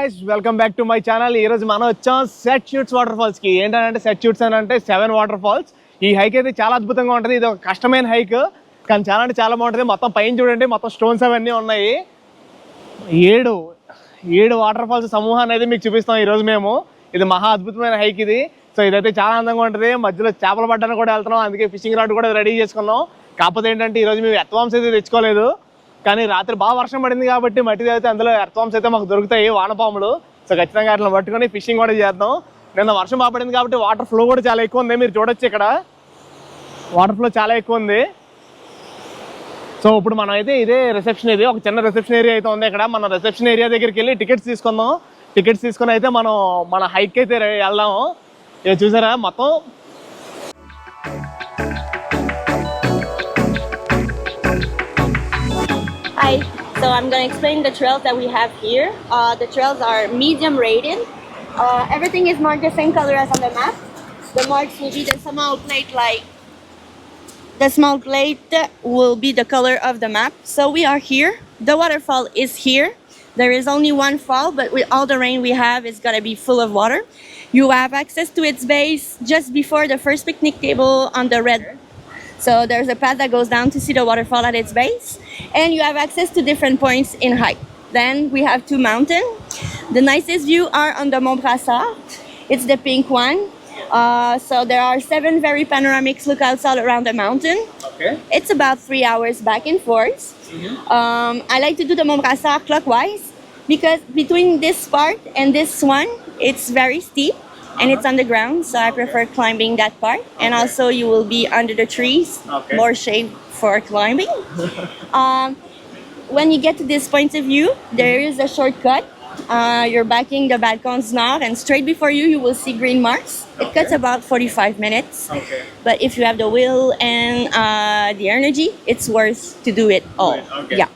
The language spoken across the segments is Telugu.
guys, welcome back to my channel. ఈ రోజు మనం వచ్చాం సెట్ షూట్స్ వాటర్ ఫాల్స్ కి. ఏంటంటే సెట్ షూట్స్ అని అంటే 7 వాటర్ ఫాల్స్. ఈ హైక్ అయితే చాలా అద్భుతంగా ఉంటుంది. ఇది ఒక కష్టమైన హైక్ కానీ చాలా అంటే చాలా బాగుంటుంది. మొత్తం పైన చూడండి, మొత్తం స్టోన్స్ అవన్నీ ఉన్నాయి. 7 వాటర్ ఫాల్స్ సమూహాన్ని అయితే మీకు చూపిస్తాం ఈరోజు మేము. ఇది మహా అద్భుతమైన హైక్ ఇది. సో ఇదైతే చాలా అందంగా ఉంటుంది. మధ్యలో చేపలు పడ్డానికి కూడా వెళ్తున్నాం, అందుకే ఫిషింగ్ రాడ్ కూడా రెడీ చేసుకున్నాం. కాకపోతే ఏంటంటే ఈరోజు మేము ఎర్త్వామ్స్ అయితే తెచ్చుకోలేదు, కానీ రాత్రి బాగా వర్షం పడింది కాబట్టి మట్టి అయితే అందులో ఎర్త్వామ్స్ అయితే మాకు దొరుకుతాయి, వానపాములు. సో ఖచ్చితంగా అట్లా పట్టుకొని ఫిషింగ్ కూడా చేద్దాం. నిన్న వర్షం బాగా పడింది కాబట్టి వాటర్ ఫ్లో కూడా చాలా ఎక్కువ ఉంది. మీరు చూడొచ్చు, ఇక్కడ వాటర్ ఫ్లో చాలా ఎక్కువ ఉంది. సో ఇప్పుడు మనం అయితే ఇదే రిసెప్షన్, ఇది ఒక చిన్న రిసెప్షన్ ఏరియా అయితే ఉంది. ఇక్కడ మన రిసెప్షన్ ఏరియా దగ్గరికి వెళ్ళి టికెట్స్ తీసుకుందాం. టికెట్స్ తీసుకుని అయితే మనం మన హైక్ అయితే వెళ్దాము. ఇక చూసారా మొత్తం. Hi, so I'm going to explain the trails that we have here. The trails are medium rated. Everything is marked the same color as on the map. The marks will be the small plate, like the small plate will be the color of the map. So we are here. The waterfall is here. There is only one fall, but with all the rain we have, it's going to be full of water. You have access to its base just before the first picnic table on the red. So there's a path that goes down to see the waterfall at its base, and you have access to different points in height. Then we have two mountains. The nicest view are on the Mont Brassard. It's the pink one. So there are 7 very panoramic lookouts all around the mountain. Okay. It's about 3 hours back and forth. I like to do the Mont Brassard clockwise because between this part and this one, it's very steep. And it's on the ground, so I prefer climbing that part. Okay. And also you will be under the trees, okay. More shade for climbing. When you get to this point of view, there is a shortcut. You're backing the balcons now, and straight before you, you will see green marks. Okay. It cuts about 45 minutes. Okay. But if you have the will and the energy, it's worth to do it all. Okay. Yeah.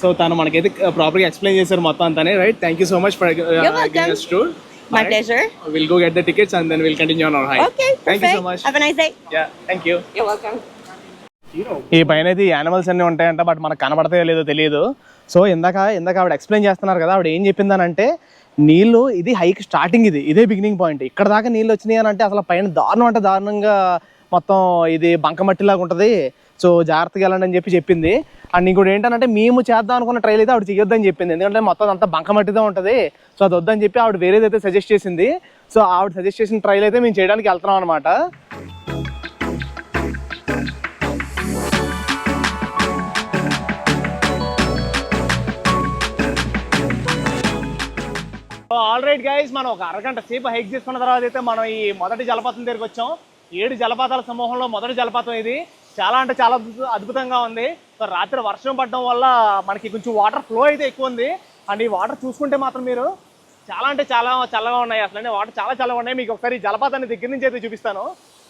So tanu manakaiతే properly explain చేశారు మొత్తం అంతానే, right? Thank you so much for giving us tour. My pleasure. We'll go get the tickets and then we'll continue on our hike. Okay, perfect. Thank you so much. Have a nice day. Yeah, thank you. You're welcome. ఈ పైన అయితే యానిమల్స్ అన్నీ ఉంటాయంట, బట్ మనకు కనబడతాయో లేదో తెలియదు. సో ఇందాక ఆవిడ ఎక్స్ప్లెయిన్ చేస్తున్నారు కదా, ఆవిడ ఏం చెప్పిందనంటే నీళ్ళు, ఇది హైక్ స్టార్టింగ్, ఇదే బిగినింగ్ పాయింట్. ఇక్కడ దాకా నీళ్ళు వచ్చినాయి అని అంటే అసలు పైన దారుణం అంటే దారుణంగా మొత్తం ఇది బంకమట్టిలాగా ఉంటుంది. సో జాగ్రత్తగా వెళ్ళండి అని చెప్పింది. అండ్ ఇంకోటి ఏంటంటే మేము చేద్దాం అనుకున్న ట్రైల్ అయితే ఆవిడ చేయొద్దని చెప్పింది, ఎందుకంటే మొత్తం అంతా బంకమట్టితో ఉంటుంది. సో అది వద్దని చెప్పి ఆవిడ వేరేదైతే సజెస్ట్ చేసింది. సో ఆవిడ సజెస్ట్ చేసిన ట్రైల్ అయితే మేము చేయడానికి వెళ్తున్నాం అనమాట. ఆల్ రైట్ గైస్, మనం ఒక అరగంట సేపు హైక్ చేసుకున్న తర్వాత అయితే మనం ఈ మొదటి జలపాతం దగ్గరికి వచ్చాం. 7 జలపాతాల సమూహంలో మొదటి జలపాతం ఇది. చాలా అంటే చాలా అద్భుతంగా ఉంది. సో రాత్రి వర్షం పడడం వల్ల మనకి కొంచెం వాటర్ ఫ్లో అయితే ఎక్కువ ఉంది. అండ్ ఈ వాటర్ చూసుకుంటే మాత్రం మీరు చాలా అంటే చాలా చల్లగా ఉన్నాయి. అసలు వాటర్ చాలా చల్లగా ఉన్నాయి. మీకు ఒకసారి జలపాతాన్ని దగ్గర నుంచి అయితే చూపిస్తాను.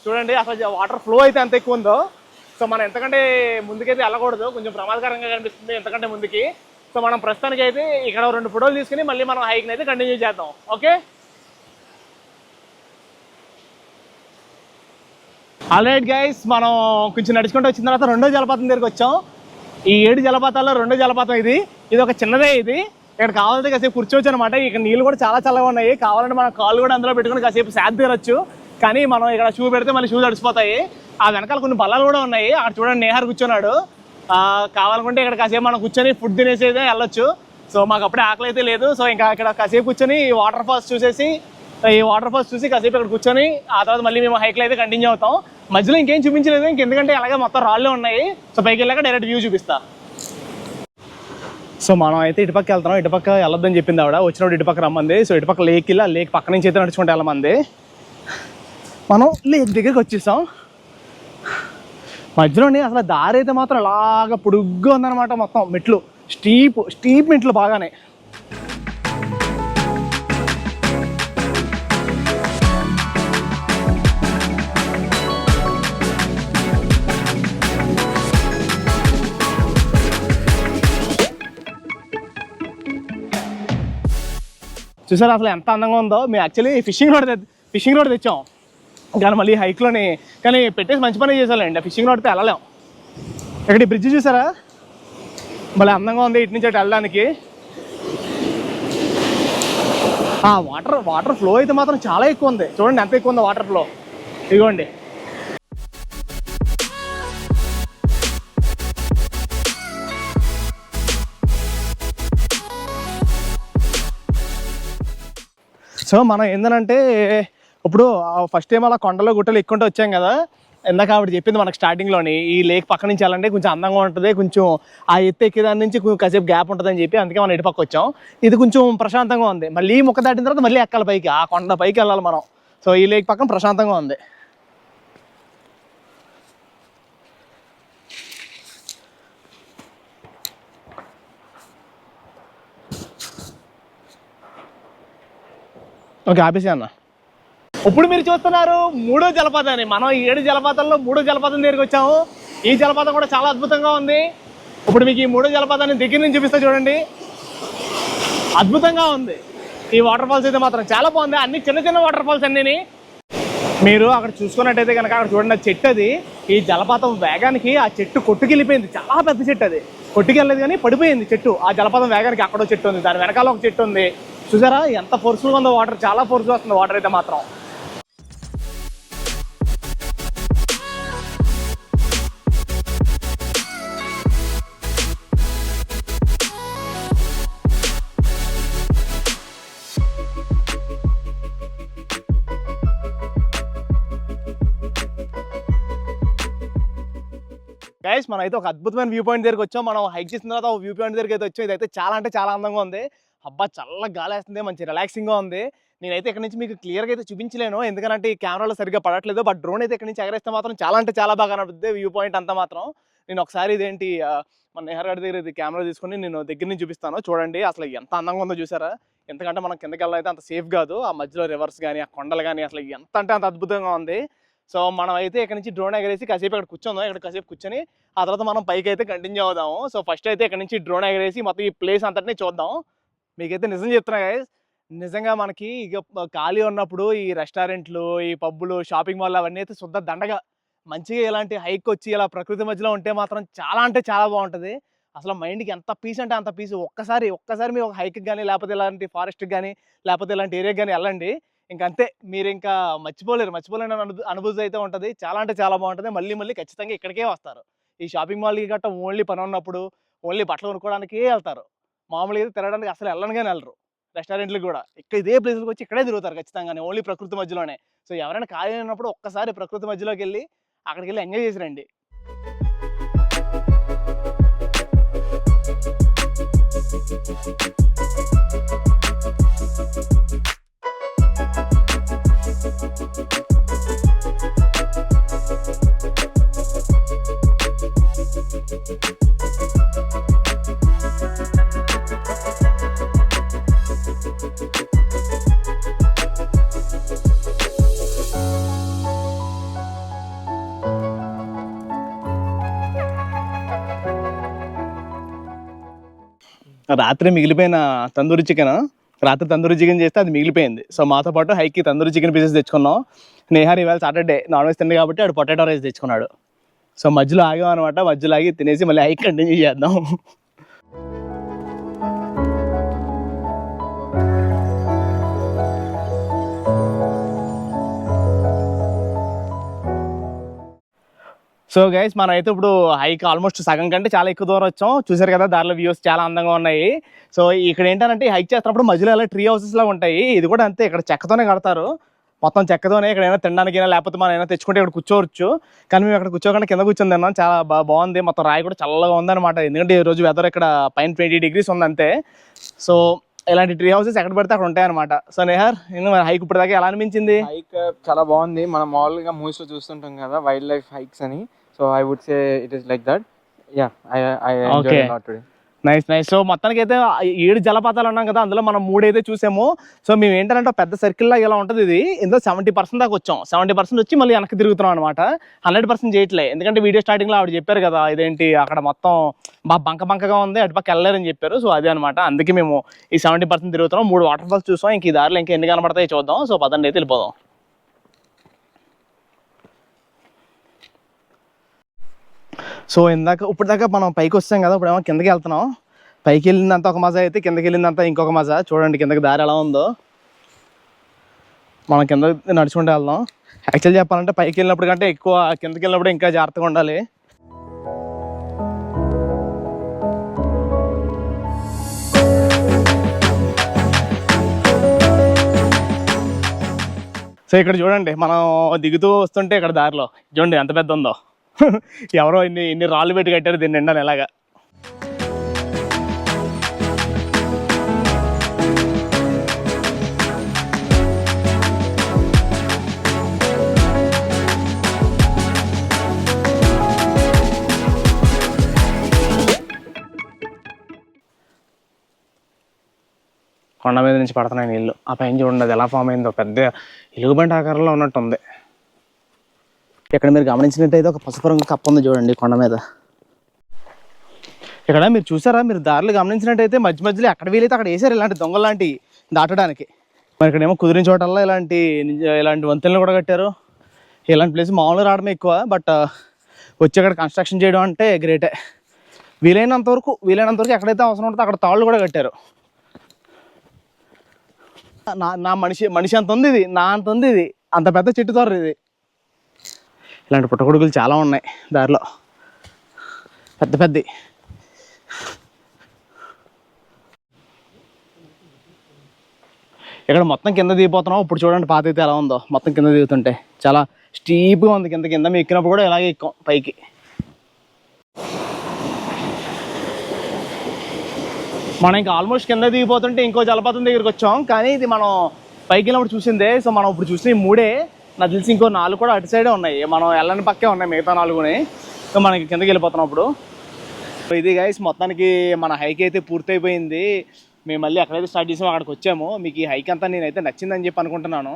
చూడండి అసలు వాటర్ ఫ్లో అయితే ఎంత ఎక్కువ ఉందో. సో మనం ఎంతకంటే ముందుకైతే వెళ్ళకూడదు, కొంచెం ప్రమాదకరంగా కనిపిస్తుంది ఎంతకంటే ముందుకి. సో మనం ప్రస్తుతానికి అయితే ఇక్కడ 2 ఫోటోలు తీసుకుని మళ్ళీ మనం హైక్ని అయితే కంటిన్యూ చేద్దాం. ఓకే, ఆల్ రైట్ గైస్, మనం కొంచెం నడుచుకుంటూ వచ్చిన తర్వాత 2వ జలపాతం దగ్గరికి వచ్చాం. ఈ 7 జలపాతాల్లో 2వ జలపాతం ఇది ఒక చిన్నదే. ఇది ఇక్కడ కావాలంటే కాసేపు కూర్చోవచ్చు అనమాట. ఇక్కడ నీళ్ళు కూడా చాలా చల్లగా ఉన్నాయి. కావాలంటే మనం కాళ్ళు కూడా అందులో పెట్టుకుని కాసేపు శాంతి తీరొచ్చు. కానీ మనం ఇక్కడ షూ పెడితే మళ్ళీ షూ తడిసిపోతాయి. ఆ వెనకాల కొన్ని బల్లాలు కూడా ఉన్నాయి. అక్కడ చూడండి, నేహార్ కూర్చున్నాడు. కావాలనుకుంటే ఇక్కడ కాసేపు మనం కూర్చొని ఫుడ్ తినేసి అయితే వెళ్ళొచ్చు. సో మాకు అప్పుడే ఆకలి అయితే లేదు. సో ఇంకా ఇక్కడ కాసేపు కూర్చొని వాటర్ ఫాల్స్ చూసి కాసేపు ఇక్కడ కూర్చొని ఆ తర్వాత మళ్ళీ మేము హైక్లో అయితే కంటిన్యూ అవుతాం. మధ్యలో ఇంకేం చూపించలేదు ఎందుకంటే అలాగే మొత్తం రాళ్ళే ఉన్నాయి. సో పైకి వెళ్ళాక డైరెక్ట్ వ్యూ చూపిస్తా. సో మనం అయితే ఇటుపక్క వెళ్తున్నాం. ఇటుపక్క వెళ్ళొద్దని చెప్పింది ఆవిడ, వచ్చినప్పుడు ఇటుపక్క రమ్మంది. సో ఇటుపక్క లేక్ వెళ్ళి ఆ లేక్ పక్క నుంచి అయితే నడుచుకుంటే వెళ్ళమంది. మనం లేక్ దగ్గరికి వచ్చేసాం. మధ్యలోనే అసలు దారి అయితే మాత్రం అలాగా పొడుగ్గా ఉందన్నమాట. మొత్తం మెట్లు స్టీప్ మెట్లు బాగానే. చూసారా అసలు ఎంత అందంగా ఉందో. మేము యాక్చువల్లీ ఫిషింగ్ రోడ్ తెచ్చాం, కానీ మళ్ళీ హైక్లోని కానీ పెట్టేసి మంచి పని చేసాలండి. ఫిషింగ్ రోడ్తో వెళ్ళలేం. ఇక్కడ బ్రిడ్జ్ చూసారా, భలే అందంగా ఉంది ఇటు నుంచి అటు వెళ్ళడానికి. వాటర్ ఫ్లో అయితే మాత్రం చాలా ఎక్కువ ఉంది. చూడండి ఎంత ఎక్కువ ఉంది వాటర్ ఫ్లో. ఇదిగోండి. సో మనం ఏంటంటే ఇప్పుడు ఫస్ట్ టైం అలా కొండలో గుట్టలు ఎక్కుంటూ వచ్చాం కదా, ఇందాక ఆవిడ చెప్పింది మనకు స్టార్టింగ్లోని ఈ లేక్ పక్క నుంచి వెళ్ళండి కొంచెం అందంగా ఉంటుంది, కొంచెం ఆ ఎత్తు ఎక్కేదాని నుంచి కాసేపు గ్యాప్ ఉంటుంది అని చెప్పి అందుకే మనం ఇటు పక్క వచ్చాం. ఇది కొంచెం ప్రశాంతంగా ఉంది. మళ్ళీ ముక్క దాటిన తర్వాత మళ్ళీ ఎక్కాలి పైకి, ఆ కొండ పైకి వెళ్ళాలి మనం. సో ఈ లేక్ పక్కన ప్రశాంతంగా ఉంది. ఓకే ఆపేసి అన్న. ఇప్పుడు మీరు చూస్తున్నారు 3వ జలపాతాన్ని. మనం 7 జలపాతాల్లో 3వ జలపాతం దగ్గరికి వచ్చాము. ఈ జలపాతం కూడా చాలా అద్భుతంగా ఉంది. ఇప్పుడు మీకు ఈ 3వ జలపాతాన్ని దగ్గర నుంచి చూపిస్తా చూడండి. అద్భుతంగా ఉంది. ఈ వాటర్ ఫాల్స్ అయితే మాత్రం చాలా బాగుంది. అన్ని చిన్న చిన్న వాటర్ ఫాల్స్ అన్నీ మీరు అక్కడ చూసుకున్నట్టయితే కనుక అక్కడ చూడండి, ఆ చెట్టు అది ఈ జలపాతం వేగానికి ఆ చెట్టు కొట్టుకెళ్ళిపోయింది. చాలా పెద్ద చెట్టు అది, కొట్టుకెళ్ళలేదు కానీ పడిపోయింది చెట్టు. ఆ జలపాతం వేగానికి అక్కడో చెట్టు ఉంది, దాని వెనకాల ఒక చెట్టు ఉంది. చూసారా ఎంత ఫోర్స్ఫుల్గా ఉందో వాటర్, చాలా ఫోర్స్గా వస్తుంది వాటర్ అయితే మాత్రం. గైస్ మనం అయితే ఒక అద్భుతమైన వ్యూ పాయింట్ దగ్గరికి వచ్చాం. మనం హైక్ చేసిన తర్వాత ఒక వ్యూ పాయింట్ దగ్గరికి అయితే వచ్చాం. ఇదైతే చాలా అంటే చాలా అందంగా ఉంది. అబ్బా చల్లగా గాలి వేస్తుంది, మంచి రిలాక్సింగ్గా ఉంది. నేనైతే ఇక్కడ నుంచి మీకు క్లియర్గా అయితే చూపించలేను, ఎందుకంటే ఈ కెమెరాలో సరిగ్గా పడట్లేదు. బట్ డ్రోన్ అయితే ఇక్కడ నుంచి ఎగరేస్తే మాత్రం చాలా అంటే చాలా బాగా కనబడుతుంది వ్యూ పాయింట్ అంతా మాత్రం. నేను ఒకసారి ఇదేంటి మన నెహర్ గారి దగ్గర ఇది కెమెరా తీసుకుని నేను దగ్గర నుంచి చూపిస్తాను. చూడండి అసలు ఎంత అందంగా ఉందో చూసారా. ఎందుకంటే మనం కిందకి వెళ్ళాలైతే అంత సేఫ్ కాదు. ఆ మధ్యలో రివర్స్ కానీ ఆ కొండలు కానీ అసలు ఎంత అంటే అంత అద్భుతంగా ఉంది. సో మనం అయితే ఇక్కడ నుంచి డ్రోన్ ఎగరేసి కాసేపు ఇక్కడ కూర్చుందాం. ఇక్కడ కాసేపు కూర్చొని ఆ తర్వాత మనం పైకి అయితే కంటిన్యూ అవుదాము. సో ఫస్ట్ అయితే ఇక్కడ నుంచి డ్రోన్ ఎగరేసి మొత్తం ఈ ప్లేస్ అంతటినీ చూద్దాం. మీకైతే నిజం చెప్తున్నా గైస్, నిజంగా మనకి ఇక ఖాళీ ఉన్నప్పుడు ఈ రెస్టారెంట్లు, ఈ పబ్బులు, షాపింగ్ మాల్ అవన్నీ అయితే శుద్ధ దండగా మంచిగా ఇలాంటి హైక్ వచ్చి ఇలా ప్రకృతి మధ్యలో ఉంటే మాత్రం చాలా అంటే చాలా బాగుంటుంది. అసలు మైండ్కి ఎంత పీస్ అంటే అంత పీస్. ఒక్కసారి మీరు ఒక హైక్కి కానీ లేకపోతే ఇలాంటి ఫారెస్ట్కి కానీ లేకపోతే ఇలాంటి ఏరియాకి కానీ వెళ్ళండి, ఇంకంతే మీరు ఇంకా మర్చిపోలేని అనుభూతి అయితే ఉంటుంది. చాలా అంటే చాలా బాగుంటుంది. మళ్ళీ ఖచ్చితంగా ఇక్కడికే వస్తారు. ఈ షాపింగ్ మాల్కి గట్రా ఓన్లీ పని ఉన్నప్పుడు ఓన్లీ బట్టలు కొనుక్కోవడానికే వెళ్తారు. మామూలుగా అయితే తిరగడానికి అసలు వెళ్ళనుగానే వెళ్ళరు. రెస్టారెంట్లకు కూడా ఇక్కడ ఇదే ప్లేస్కి వచ్చి ఇక్కడే తిరుగుతారు ఖచ్చితంగానే, ఓన్లీ ప్రకృతి మధ్యలోనే. సో ఎవరైనా ఖాళీ అయినప్పుడు ఒక్కసారి ప్రకృతి మధ్యలోకి వెళ్ళి అక్కడికి వెళ్ళి ఎంజాయ్ చేసి రండి. రాత్రి మిగిలిపోయిన తందూరి చికెన్, రాత్రి తందూరి చికెన్ చేస్తే అది మిగిలిపోయింది. సో మాతో పాటు హైక్కి తందూరి చికెన్ పీసెస్ తెచ్చుకున్నాం. నేహార్ ఇవాళ సాటర్డే నాన్ వెజ్ తిండి కాబట్టి ఆడు పొటాటో రైస్ తెచ్చుకున్నాడు. సో మధ్యలో ఆగాం అనమాట. మధ్యలో ఆగి తినేసి మళ్ళీ హైక్ కంటిన్యూ చేద్దాం. సో గైస్ మనం అయితే ఇప్పుడు హైక్ ఆల్మోస్ట్ సగం కంటే చాలా ఎక్కువ దూరం వచ్చాం. చూసారు కదా దారిలో వ్యూస్ చాలా అందంగా ఉన్నాయి. సో ఇక్కడ ఏంటంటే హైక్ చేస్తున్నప్పుడు మధ్యలో ఇలా ట్రీ హౌసెస్ లాగా ఉంటాయి. ఇది కూడా అంతే, ఇక్కడ చెక్కతోనే కడతారు, మొత్తం చెక్కతోనే. ఇక్కడ ఏమైనా తినడానికైనా లేకపోతే మనం ఏమైనా తెచ్చుకుంటే ఇక్కడ కూర్చోవచ్చు. కానీ మేము అక్కడ కూర్చోకుండా కింద కూర్చొని తిన్నాం. చాలా బాగుంది. మొత్తం రాయి కూడా చల్లగా ఉందన్నమాట. ఎందుకంటే ఈ రోజు వెదర్ ఇక్కడ పైన 20 degrees ఉంది అంతే. సో ఇలాంటి ట్రీ హౌసెస్ ఎక్కడ పడితే అక్కడ ఉంటాయి అనమాట. సో నేహర్ హైక్ ఇప్పుడు దాకా ఎలా అనిపించింది? హైక్ చాలా బాగుంది. మనం మామూలుగా మూవీస్ లో చూస్తుంటాం కదా వైల్డ్ లైఫ్ హైక్స్ అని. So I would say it is like that. Yeah I enjoyed a lot today. Nice. So మొత్తానికి అయితే 7 జలపాతాలు ఉన్నాం కదా, అందులో మనం 3 అయితే చూసాము. సో మేము ఏంటంటే పెద్ద సర్కిల్ లాగా ఇలా ఉంటుంది ఇది. ఇందులో 70% దాకా వచ్చాం. 70% వచ్చి మళ్ళీ వెనక్కి తిరుగుతున్నాం అనమాట. 100% చేయట్లే, ఎందుకంటే వీడియో స్టార్టింగ్లో ఆవిడ చెప్పారు కదా ఇదేంటి అక్కడ మొత్తం బాగా బంకగా ఉంది, అటుపక్క వెళ్ళారని చెప్పారు. సో అదే అనమాట, అందుకే మేము ఈ 70% తిరుగుతున్నాం. 3 వాటర్ ఫాల్స్ చూసాం. ఇంక ఈ దారిలో ఇంకా ఎన్ని కనబడతాయి చూద్దాం. సో పదండి అయితే వెళ్ళిపోదాం. సో ఇప్పుడు దాకా మనం పైకి వస్తాం కదా, ఇప్పుడు ఏమో కిందకి వెళ్తున్నాం. పైకి వెళ్ళిందంతా ఒక మజా అయితే కిందకి వెళ్ళిందంతా ఇంకొక మజా. చూడండి కిందకి దారి ఎలా ఉందో. మనం కింద నడుచుకుంటూ వెళ్దాం. యాక్చువల్ చెప్పాలంటే పైకి వెళ్ళినప్పుడు కంటే ఎక్కువ కిందకి వెళ్ళినప్పుడు ఇంకా జాగ్రత్తగా ఉండాలి. సో ఇక్కడ చూడండి, మనం దిగుతూ వస్తుంటే ఇక్కడ దారిలో చూడండి ఎంత పెద్ద ఉందో. ఎవరో ఇన్ని రాళ్ళు పెట్టి కట్టారు దీన్ని నిండా ఎలాగా. కొండ మీద నుంచి పడుతున్నాయి నీళ్ళు. ఆ పైన చూడండి అది ఎలా ఫామ్ అయిందో, పెద్ద ఎలుగుబంటి ఆకారంలో ఉన్నట్టు ఉంది. ఇక్కడ మీరు గమనించినట్టయితే ఒక పసుపు రంగు కప్ప ఉంది చూడండి కొండ మీద. ఇక్కడ మీరు చూసారా, మీరు దారిలో గమనించినట్టయితే మధ్య మధ్యలో ఎక్కడ వీలైతే అక్కడ వేసారు ఇలాంటి దొంగలు లాంటివి దాటడానికి. మరి ఇక్కడేమో కుదిరిన చోటల్లో ఇలాంటి వంతెనలు కూడా కట్టారు. ఇలాంటి ప్లేస్ మామూలుగా రావడమే ఎక్కువ, బట్ వచ్చి అక్కడ కన్స్ట్రక్షన్ చేయడం అంటే గ్రేటే. వీలైనంత వరకు ఎక్కడైతే అవసరం ఉంటుందో అక్కడ తాళ్ళు కూడా కట్టారు. నా మనిషి అంత ఉంది ఇది, నా అంత ఉంది ఇది, అంత పెద్ద చెట్టు తోర ఇది. ఇలాంటి పుట్టగొడుగులు చాలా ఉన్నాయి దారిలో, పెద్ద పెద్ద. ఇక్కడ మొత్తం కింద దిగిపోతున్నాం. ఇప్పుడు చూడండి పాత అయితే ఎలా ఉందో, మొత్తం కింద దిగుతుంటే చాలా స్టీప్గా ఉంది. కింద మేము ఎక్కినప్పుడు కూడా ఇలాగే ఎక్కాం పైకి. మనం ఇంకా ఆల్మోస్ట్ కింద దిగిపోతుంటే ఇంకో జలపాతం దగ్గరికి వచ్చాం, కానీ ఇది మనం పైకి వెళ్ళినప్పుడు చూసిందే. సో మనం ఇప్పుడు చూసిన ఈ 3 నాకు తెలిసి ఇంకో 4 కూడా అటు సైడే ఉన్నాయి. మనం వెళ్ళని పక్కే ఉన్నాయి మిగతా 4ని. సో మనకి కిందకి వెళ్ళిపోతున్నాం ఇప్పుడు. సో ఇది గైస్, మొత్తానికి మన హైక్ అయితే పూర్తయిపోయింది. మేము మళ్ళీ ఎక్కడైతే స్టార్ట్ చేసామో అక్కడికి వచ్చాము. మీకు ఈ హైక్ అంతా నేనైతే నచ్చిందని చెప్పి అనుకుంటున్నాను.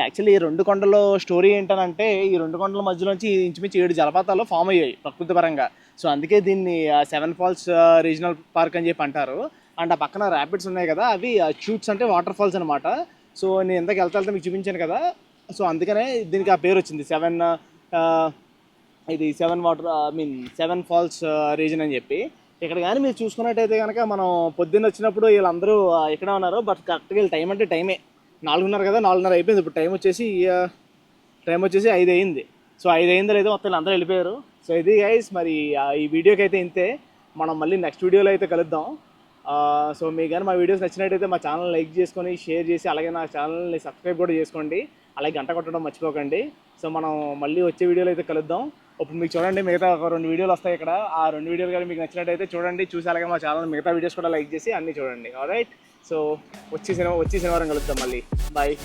యాక్చువల్లీ ఈ 2 కొండల స్టోరీ ఏంటనంటే, ఈ 2 కొండల మధ్యలోంచి ఇంచుమించు 7 జలపాతాలు ఫామ్ అయ్యాయి ప్రకృతి పరంగా. సో అందుకే దీన్ని 7 ఫాల్స్ రీజనల్ పార్క్ అని చెప్పి అంటారు. అండ్ ఆ పక్కన ర్యాపిడ్స్ ఉన్నాయి కదా, అవి షూట్స్ అంటే వాటర్ ఫాల్స్ అనమాట. సో నేను ఇంతకు వెళ్తా మీకు చూపించాను కదా, సో అందుకనే దీనికి ఆ పేరు వచ్చింది 7 ఫాల్స్ రీజన్ అని చెప్పి. ఇక్కడ కానీ మీరు చూసుకున్నట్టయితే కనుక మనం పొద్దున్న వచ్చినప్పుడు వీళ్ళందరూ ఇక్కడే ఉన్నారు. బట్ కరెక్ట్గా వీళ్ళు టైం అంటే టైమే 4:30 కదా, 4:30 అయిపోయింది. ఇప్పుడు టైం వచ్చేసి 5 అయింది. సో 5 అయిందో లేదో మొత్తం అందరూ వెళ్ళిపోయారు. సో ఇది గైస్, మరి ఈ వీడియోకి అయితే ఇంతే. మనం మళ్ళీ నెక్స్ట్ వీడియోలో అయితే కలుద్దాం. సో మీకు కానీ మా వీడియోస్ నచ్చినట్టయితే మా ఛానల్ లైక్ చేసుకొని షేర్ చేసి, అలాగే నా ఛానల్ని సబ్స్క్రైబ్ కూడా చేసుకోండి. అలాగే గంట కొట్టడం మర్చిపోకండి. సో మనం మళ్ళీ వచ్చే వీడియోలో అయితే కలుద్దాం. ఇప్పుడు మీకు చూడండి మిగతా ఒక 2 వీడియోలు వస్తాయి ఇక్కడ. ఆ 2 వీడియోలు కానీ మీకు నచ్చినట్టయితే చూడండి, చూసి అలాగే మా ఛానల్ మిగతా వీడియోస్ కూడా లైక్ చేసి అన్నీ చూడండి. ఆల్రైట్, సో వచ్చే శనివారం కలుద్దాం మళ్ళీ. బాయ్.